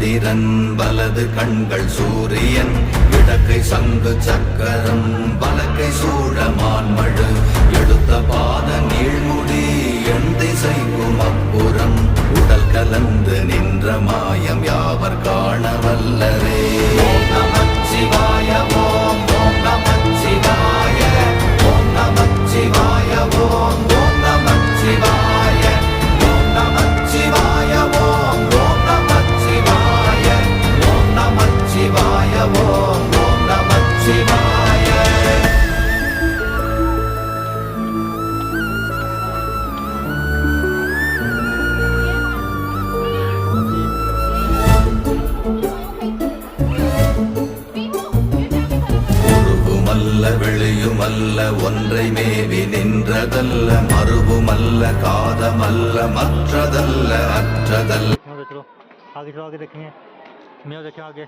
சந்திரன் வலது கண்கள் சூரியன் இடக்கை சங்கு சக்கரம் வலக்கை சூழமான்மழு எடுத்த பாத நீழ்முடி எண் திசைக்கும் அப்புறம் உடல் கலந்து நின்ற மாயம் யாவர் காண வல்லரே. ஓம் நமச்சிவாய ஓம் ஓம் நமச்சிவாய ஓம் நமச்சிவாய ஓம் ஓம் நமச்சிவாய ஓம் நமச்சிவாய ஓம் ஓம் நமச்சிவாய ஓம் நமச்சிவாய ஓம் ஓம் நமச்சிவாய. வெளியுமல்ல ஒன்றை மேவி நின்றதல்ல மறுவுமல்ல காதமல்ல மற்றதல்ல அற்றதல்ல. चलो आगे देखेंगे, देखें आगे।